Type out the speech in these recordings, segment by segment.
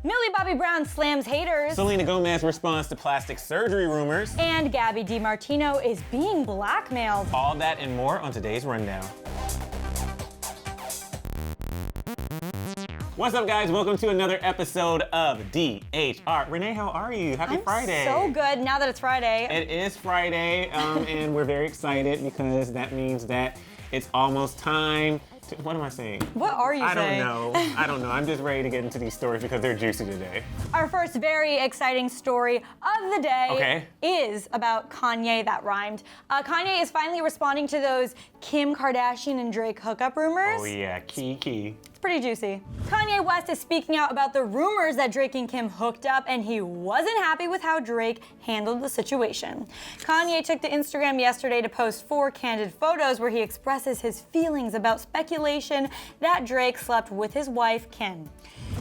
Millie Bobby Brown slams haters. Selena Gomez responds to plastic surgery rumors. And Gabi DeMartino is being blackmailed. All that and more on today's rundown. What's up, guys? Welcome to another episode of DHR. Renee, how are you? Happy Friday. I'm so good now that it's Friday. It is Friday, and we're very excited because that means that it's almost time to, what am I saying? What are you saying? I don't know. I'm just ready to get into these stories because they're juicy today. Our first very exciting story of the day is about Kanye. That rhymed. Kanye is finally responding to those Kim Kardashian and Drake hookup rumors. Oh yeah, key. Pretty juicy. Kanye West is speaking out about the rumors that Drake and Kim hooked up, and he wasn't happy with how Drake handled the situation. Kanye took to Instagram yesterday to post 4 candid photos where he expresses his feelings about speculation that Drake slept with his wife, Kim.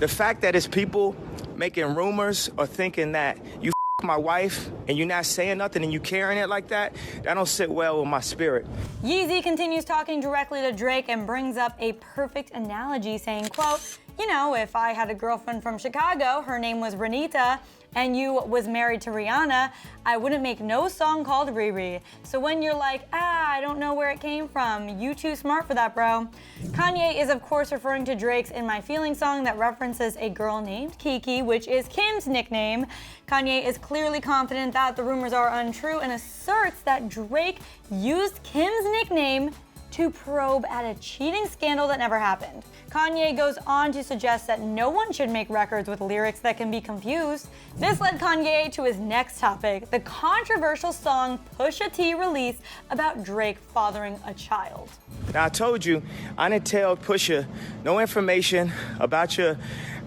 The fact that it's people making rumors or thinking that you my wife and you're not saying nothing and you carrying it like that don't sit well with my spirit. Yeezy continues talking directly to Drake and brings up a perfect analogy saying, quote, you know, if I had a girlfriend from Chicago, her name was Renita, and you was married to Rihanna, I wouldn't make no song called Riri. So when you're like, I don't know where it came from, you too smart for that, bro. Kanye is of course referring to Drake's In My Feelings song that references a girl named Kiki, which is Kim's nickname. Kanye is clearly confident that the rumors are untrue and asserts that Drake used Kim's nickname to probe at a cheating scandal that never happened. Kanye goes on to suggest that no one should make records with lyrics that can be confused. This led Kanye to his next topic, the controversial song Pusha T released about Drake fathering a child. Now I told you, I didn't tell Pusha no information about your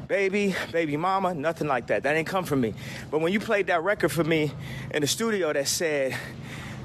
baby mama, nothing like that. That didn't come from me. But when you played that record for me in the studio that said,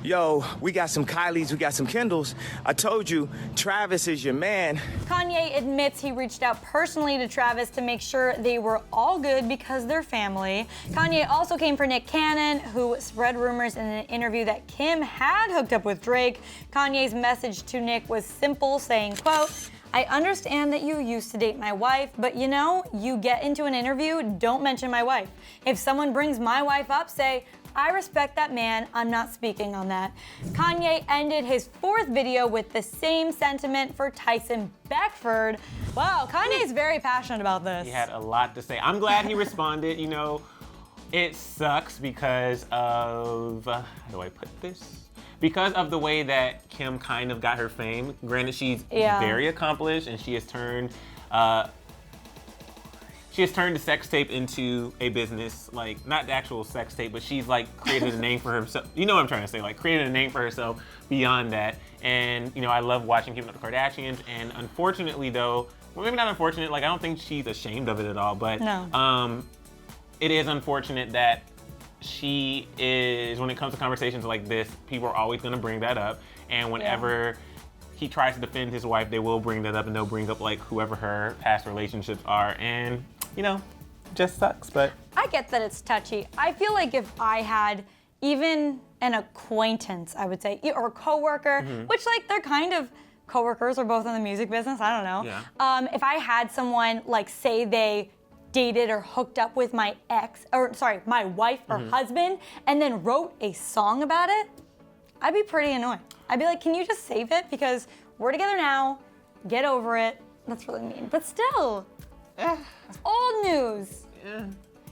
yo, we got some Kylies, we got some Kendalls, I told you, Travis is your man. Kanye admits he reached out personally to Travis to make sure they were all good because they're family. Kanye also came for Nick Cannon, who spread rumors in an interview that Kim had hooked up with Drake. Kanye's message to Nick was simple, saying, quote, I understand that you used to date my wife, but you know, you get into an interview, don't mention my wife. If someone brings my wife up, say, I respect that man, I'm not speaking on that. Kanye ended his 4th video with the same sentiment for Tyson Beckford. Wow, Kanye's very passionate about this. He had a lot to say. I'm glad he responded. You know, it sucks because of, how do I put this? Because of the way that Kim kind of got her fame. Granted, she's very accomplished and she has turned the sex tape into a business, like not the actual sex tape, but she's like created a name for herself. You know what I'm trying to say, like created a name for herself beyond that. And you know, I love watching Keeping Up with the Kardashians. And unfortunately though, well maybe not unfortunate, like I don't think she's ashamed of it at all, but it is unfortunate that she is, when it comes to conversations like this, people are always gonna bring that up. And whenever he tries to defend his wife, they will bring that up and they'll bring up like whoever her past relationships are. And you know, just sucks, but. I get that it's touchy. I feel like if I had even an acquaintance, I would say, or a coworker, which like they're kind of coworkers or both in the music business, I don't know. Yeah. If I had someone like say they dated or hooked up with my my wife or husband and then wrote a song about it, I'd be pretty annoyed. I'd be like, can you just save it? Because we're together now, get over it. That's really mean, but still. It's old news.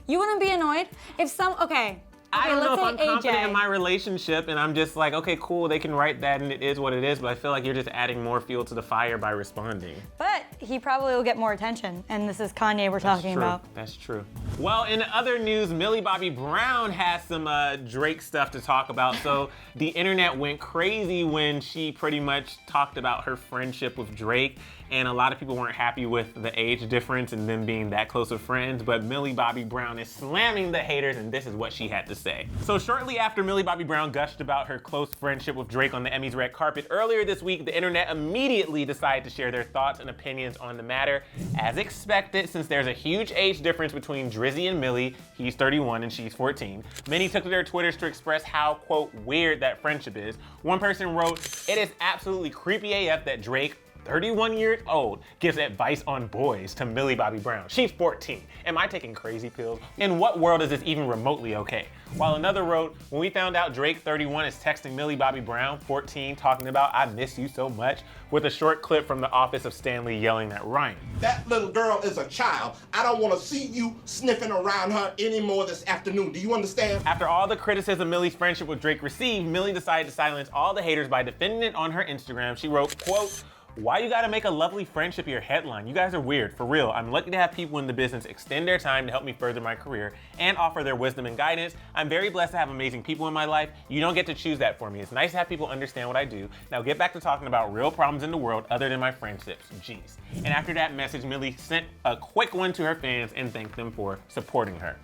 You wouldn't be annoyed if I don't know if I'm AJ. confident in my relationship and I'm just like, okay, cool, they can write that and it is what it is, but I feel like you're just adding more fuel to the fire by responding. But he probably will get more attention, and this is Kanye we're talking about. That's true. Well, in other news, Millie Bobby Brown has some Drake stuff to talk about. So the internet went crazy when she pretty much talked about her friendship with Drake. And a lot of people weren't happy with the age difference and them being that close of friends, but Millie Bobby Brown is slamming the haters, and this is what she had to say. So shortly after Millie Bobby Brown gushed about her close friendship with Drake on the Emmys red carpet earlier this week, the internet immediately decided to share their thoughts and opinions on the matter. As expected, since there's a huge age difference between Drizzy and Millie, he's 31 and she's 14, many took to their Twitters to express how, quote, weird that friendship is. One person wrote, "It is absolutely creepy AF that Drake 31 years old, gives advice on boys to Millie Bobby Brown. She's 14. Am I taking crazy pills? In what world is this even remotely okay? While another wrote, when we found out Drake, 31, is texting Millie Bobby Brown, 14, talking about I miss you so much, with a short clip from the office of Stanley yelling at Ryan. That little girl is a child. I don't want to see you sniffing around her anymore this afternoon. Do you understand? After all the criticism Millie's friendship with Drake received, Millie decided to silence all the haters by defending it on her Instagram. She wrote, quote, "Why you gotta make a lovely friendship your headline? You guys are weird, for real. I'm lucky to have people in the business extend their time to help me further my career and offer their wisdom and guidance. I'm very blessed to have amazing people in my life. You don't get to choose that for me. It's nice to have people understand what I do. Now get back to talking about real problems in the world other than my friendships. Jeez." And after that message, Millie sent a quick one to her fans and thanked them for supporting her.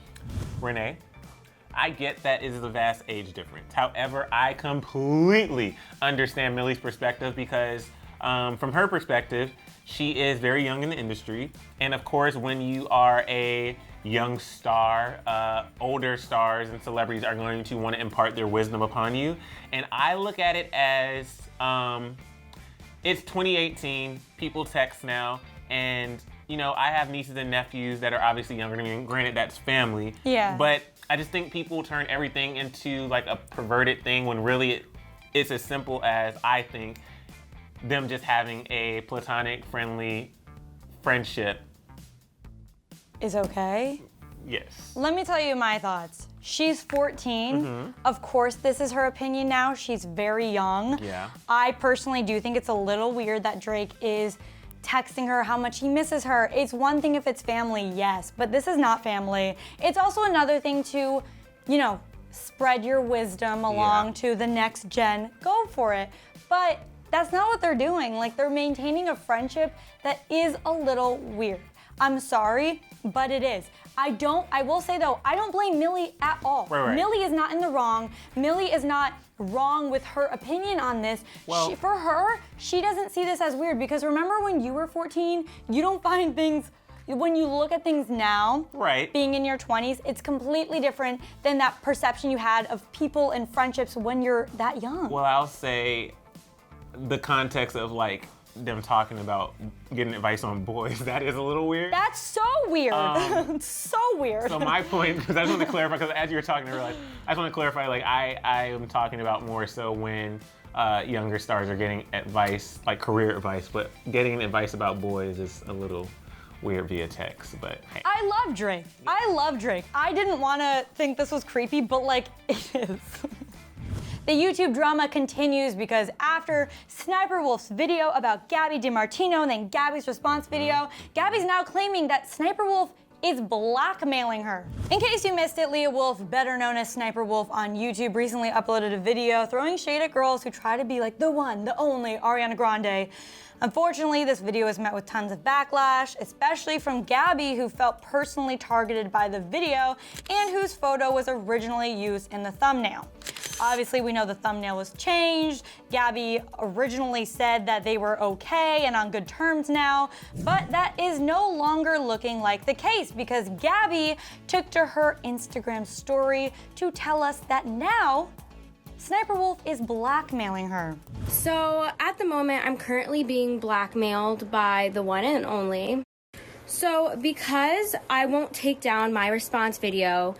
Renee, I get that it is a vast age difference. However, I completely understand Millie's perspective because from her perspective, she is very young in the industry. And of course, when you are a young star, older stars and celebrities are going to want to impart their wisdom upon you. And I look at it as, it's 2018, people text now, and you know, I have nieces and nephews that are obviously younger than me, and granted that's family. Yeah. But I just think people turn everything into like a perverted thing when really it's as simple as, I think, them just having a platonic, friendly friendship. Is okay? Yes. Let me tell you my thoughts. She's 14. Of course, this is her opinion now. She's very young. Yeah. I personally do think it's a little weird that Drake is texting her how much he misses her. It's one thing if it's family, yes, but this is not family. It's also another thing to, you know, spread your wisdom along to the next gen. Go for it. But that's not what they're doing. Like, they're maintaining a friendship that is a little weird. I'm sorry, but it is. I will say though, I don't blame Millie at all. Right. Millie is not in the wrong. Millie is not wrong with her opinion on this. Well, For her, she doesn't see this as weird because remember when you were 14, you don't find things, when you look at things now, right, being in your 20s, it's completely different than that perception you had of people and friendships when you're that young. Well, I'll say the context of like them talking about getting advice on boys, that is a little weird. That's so weird. So weird. So my point, because I just want to clarify, because as you were talking, I realized, I just want to clarify, like I am talking about more so when younger stars are getting advice, like career advice, but getting advice about boys is a little weird via text, but hey. I love Drake. I love Drake. I didn't want to think this was creepy, but like, it is. The YouTube drama continues because after SSniperwolf's video about Gabi DeMartino and then Gabi's response video, Gabi's now claiming that SSniperwolf is blackmailing her. In case you missed it, Leah Wolf, better known as SSniperwolf on YouTube, recently uploaded a video throwing shade at girls who try to be like the one, the only Ariana Grande. Unfortunately, this video was met with tons of backlash, especially from Gabi, who felt personally targeted by the video and whose photo was originally used in the thumbnail. Obviously, we know the thumbnail was changed. Gabi originally said that they were okay and on good terms now, but that is no longer looking like the case because Gabi took to her Instagram story to tell us that now SSniperwolf is blackmailing her. So at the moment, I'm currently being blackmailed by the one and only. So because I won't take down my response video,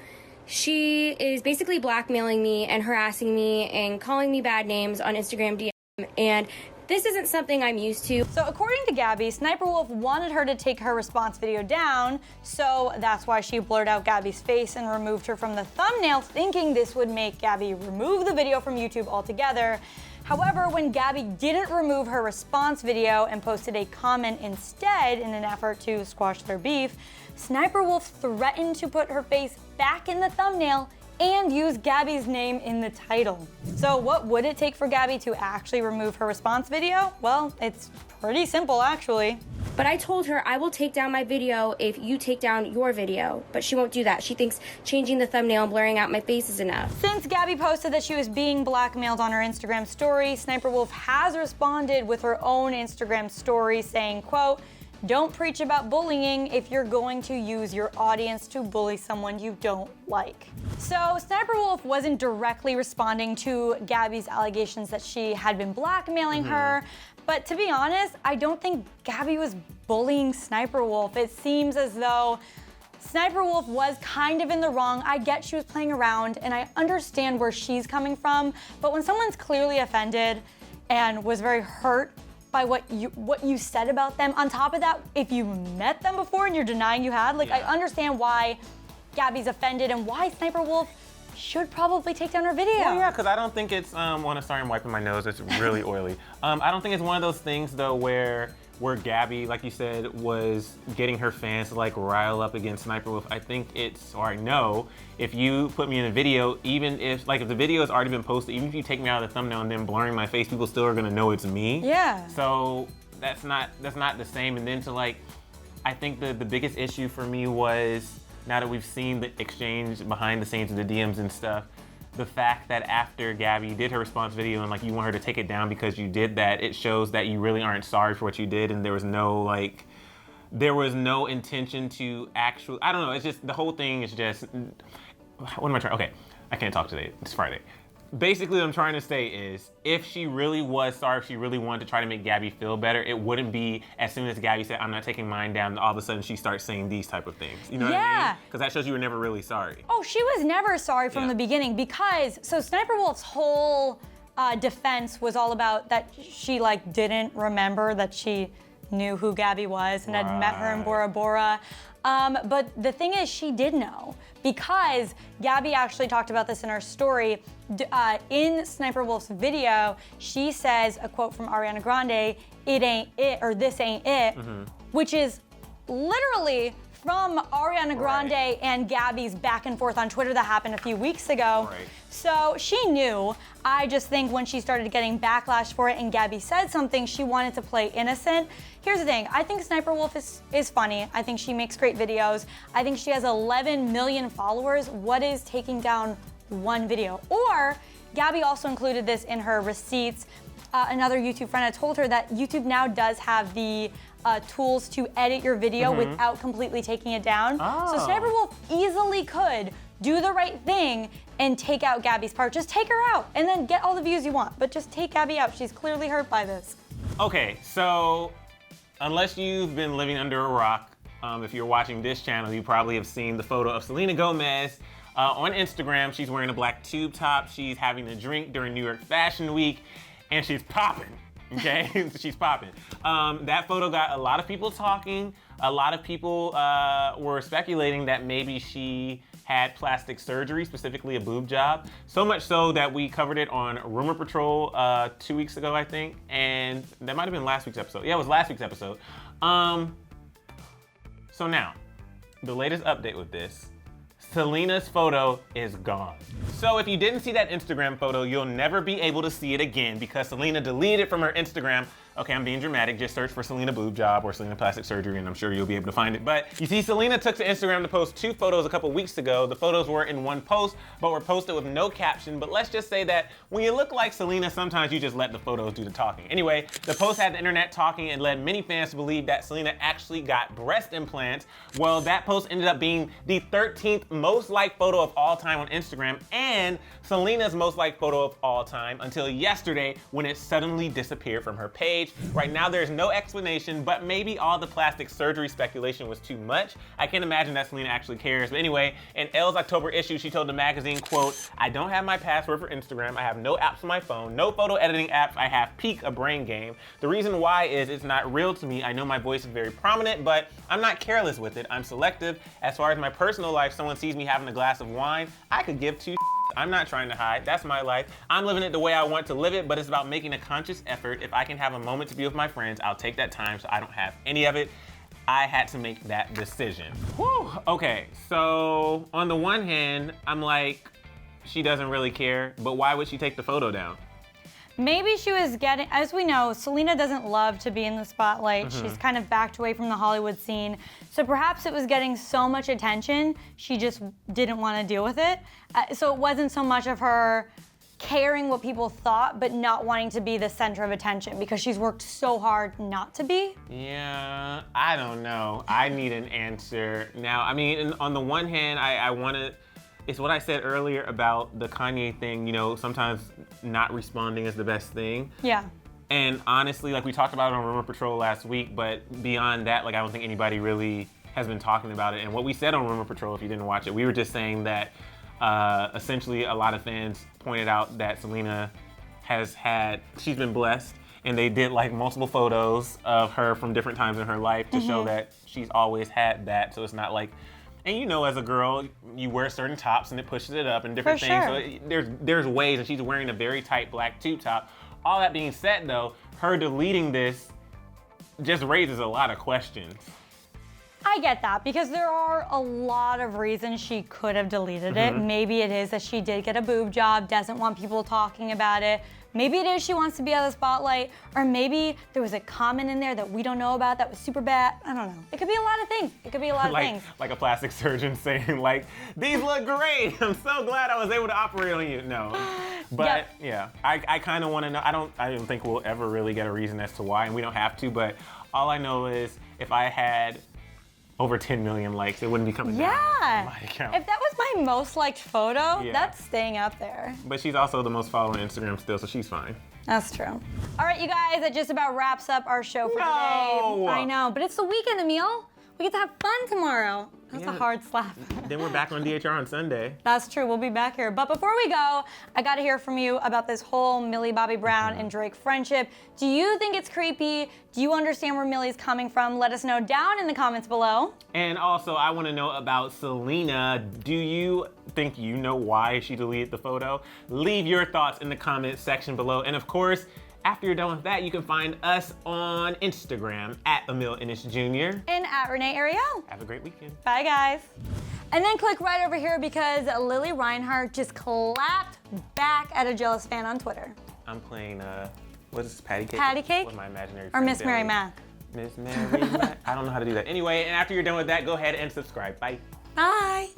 she is basically blackmailing me and harassing me and calling me bad names on Instagram DM, and this isn't something I'm used to. So according to Gabi, SSniperwolf wanted her to take her response video down, so that's why she blurred out Gabi's face and removed her from the thumbnail, thinking this would make Gabi remove the video from YouTube altogether. However, when Gabi didn't remove her response video and posted a comment instead in an effort to squash their beef, SSniperwolf threatened to put her face back in the thumbnail and use Gabi's name in the title. So what would it take for Gabi to actually remove her response video? Well, it's pretty simple actually. But I told her I will take down my video if you take down your video, but she won't do that. She thinks changing the thumbnail and blurring out my face is enough. Since Gabi posted that she was being blackmailed on her Instagram story, SSniperwolf has responded with her own Instagram story saying, quote, "Don't preach about bullying if you're going to use your audience to bully someone you don't like." So SSniperwolf wasn't directly responding to Gabi's allegations that she had been blackmailing her, But to be honest, I don't think Gabi was bullying Sniperwolf. It seems as though Sniperwolf was kind of in the wrong. I get she was playing around, and I understand where she's coming from. But when someone's clearly offended and was very hurt by what you said about them, on top of that, if you met them before and you're denying you had, like, I understand why Gabi's offended and why Sniperwolf should probably take down her video. Well, yeah, because I don't think it's, sorry, I'm wiping my nose, it's really oily. I don't think it's one of those things, though, where Gabi, like you said, was getting her fans to, like, rile up against Sniperwolf. I think it's, or I know, if you put me in a video, even if, like, if the video has already been posted, even if you take me out of the thumbnail and then blurring my face, people still are gonna know it's me. Yeah. So that's not the same. And then to, like, I think the biggest issue for me was, now that we've seen the exchange behind the scenes of the DMs and stuff, the fact that after Gabi did her response video and, like, you want her to take it down because you did that, it shows that you really aren't sorry for what you did, and there was no intention to actually, I don't know, it's just, the whole thing is just, what am I trying, okay, I can't talk today, it's Friday. Basically, what I'm trying to say is, if she really was sorry, if she really wanted to try to make Gabi feel better, it wouldn't be as soon as Gabi said, I'm not taking mine down, all of a sudden she starts saying these type of things. You know what I mean? Because that shows you were never really sorry. Oh, she was never sorry from the beginning, because, so Sniperwolf's whole defense was all about that she, like, didn't remember that she knew who Gabi was and had met her in Bora Bora. But the thing is, she did know, because Gabi actually talked about this in her story. In Sniperwolf's video, she says a quote from Ariana Grande, "It ain't it," or "This ain't it," which is literally from Ariana Grande and Gabi's back and forth on Twitter that happened a few weeks ago. So she knew. I just think when she started getting backlash for it and Gabi said something, she wanted to play innocent. Here's the thing, I think Sniperwolf is funny. I think she makes great videos. I think she has 11 million followers. What is taking down one video? Or Gabi also included this in her receipts. Another YouTube friend had told her that YouTube now does have the tools to edit your video without completely taking it down. So Sniperwolf easily could do the right thing and take out Gabi's part. Just take her out and then get all the views you want, but just take Gabi out. She's clearly hurt by this. Okay, so unless you've been living under a rock, if you're watching this channel, you probably have seen the photo of Selena Gomez on Instagram. She's wearing a black tube top. She's having a drink during New York Fashion Week, and she's popping. Okay, she's popping. That photo got a lot of people talking. A lot of people were speculating that maybe she had plastic surgery, specifically a boob job. So much so that we covered it on Rumor Patrol 2 weeks ago, I think. And that might have been last week's episode. Yeah, it was last week's episode. So now, the latest update with this, Selena's photo is gone. So if you didn't see that Instagram photo, you'll never be able to see it again because Selena deleted it from her Instagram. Okay, I'm being dramatic. Just search for Selena boob job or Selena plastic surgery and I'm sure you'll be able to find it. But you see, Selena took to Instagram to post 2 photos a couple weeks ago. The photos were in one post, but were posted with no caption. But let's just say that when you look like Selena, sometimes you just let the photos do the talking. Anyway, the post had the internet talking and led many fans to believe that Selena actually got breast implants. Well, that post ended up being the 13th most liked photo of all time on Instagram and Selena's most liked photo of all time until yesterday when it suddenly disappeared from her page. Right now there's no explanation, but maybe all the plastic surgery speculation was too much. I can't imagine that Selena actually cares. But anyway, in Elle's October issue, she told the magazine, quote, "I don't have my password for Instagram. I have no apps on my phone, no photo editing apps. I have Peak, a brain game. The reason why is it's not real to me. I know my voice is very prominent, but I'm not careless with it. I'm selective. As far as my personal life, someone sees me having a glass of wine, I could give 2 I'm not trying to hide. That's my life. I'm living it the way I want to live it, but it's about making a conscious effort. If I can have a moment to be with my friends, I'll take that time so I don't have any of it. I had to make that decision." Whew. Okay, so on the one hand, I'm like, she doesn't really care, but why would she take the photo down? Maybe she was getting, as we know, Selena doesn't love to be in the spotlight. She's kind of backed away from the Hollywood scene. So perhaps it was getting so much attention, she just didn't want to deal with it. So it wasn't so much of her caring what people thought, but not wanting to be the center of attention because she's worked so hard not to be. Yeah, I don't know. I need an answer. Now, I mean, on the one hand, I want to, it's what I said earlier about the Kanye thing, you know, sometimes not responding is the best thing. Yeah. And honestly, like we talked about it on Rumor Patrol last week, but beyond that, like I don't think anybody really has been talking about it. And what we said on Rumor Patrol, if you didn't watch it, we were just saying that essentially a lot of fans pointed out that Selena she's been blessed, and they did like multiple photos of her from different times in her life to show that she's always had that. So it's not like, and you know, as a girl, you wear certain tops and it pushes it up and different things. So there's ways, and she's wearing a very tight black tube top. All that being said though, her deleting this just raises a lot of questions. I get that, because there are a lot of reasons she could have deleted it. Maybe it is that she did get a boob job, doesn't want people talking about it. Maybe it is she wants to be out of the spotlight, or maybe there was a comment in there that we don't know about that was super bad. I don't know. It could be a lot of things. It could be a lot of things. Like a plastic surgeon saying like, these look great. I'm so glad I was able to operate on you. No. But yeah, I kind of want to know. I don't think we'll ever really get a reason as to why, and we don't have to, but all I know is if I had over 10 million likes, it wouldn't be coming down on my account. If that was my most liked photo, that's staying up there. But she's also the most followed on Instagram still, so she's fine. That's true. All right, you guys, that just about wraps up our show for today. I know, but it's the weekend, Emil. We get to have fun tomorrow. That's a hard slap. Then we're back on DHR on Sunday. That's true, we'll be back here. But before we go, I gotta hear from you about this whole Millie Bobby Brown and Drake friendship. Do you think it's creepy? Do you understand where Millie's coming from? Let us know down in the comments below. And also, I wanna know about Selena. Do you think you know why she deleted the photo? Leave your thoughts in the comment section below. And of course, after you're done with that, you can find us on Instagram at Emil Ennis Jr. And at Renee Ariel. Have a great weekend. Bye, guys. And then click right over here because Lily Reinhart just clapped back at a jealous fan on Twitter. I'm playing, what is this, patty cake? Patty cake? With my imaginary Or friend, Miss Mary Billy. Mac. Miss Mary Mac. I don't know how to do that. Anyway, and after you're done with that, go ahead and subscribe. Bye. Bye.